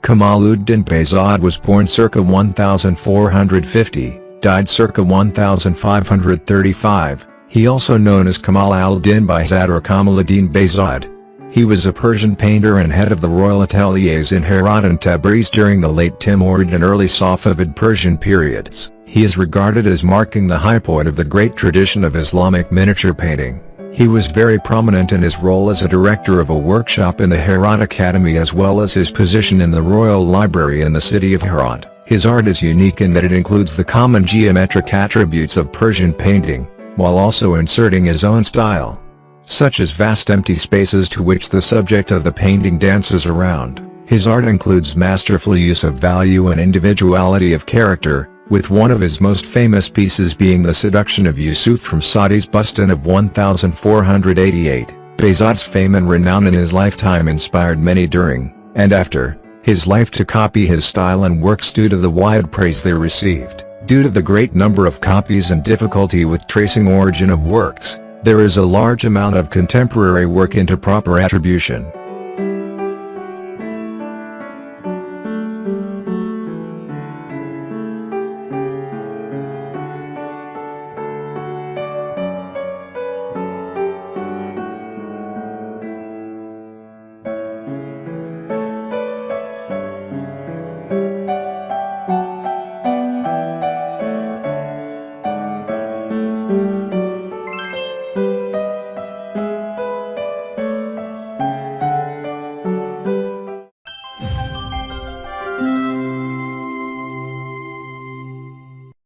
Kamaleddin Behzad was born circa 1450, died circa 1535, he also known as Kamaleddin Behzad or Kamaleddin Behzad. He was a Persian painter and head of the royal ateliers in Herat and Tabriz during the late Timurid and early Safavid Persian periods. He is regarded as marking the high point of the great tradition of Islamic miniature painting. He was very prominent in his role as a director of a workshop in the Herat Academy as well as his position in the Royal Library in the city of Herat. His art is unique in that it includes the common geometric attributes of Persian painting, while also inserting his own style, such as vast empty spaces to which the subject of the painting dances around. His art includes masterful use of value and individuality of character, with one of his most famous pieces being the Seduction of Yusuf from Saudi's Bustan of 1488. Behzad's fame and renown in his lifetime inspired many during, and after, his life to copy his style and works due to the wide praise they received. Due to the great number of copies and difficulty with tracing origin of works, there is a large amount of contemporary work into proper attribution.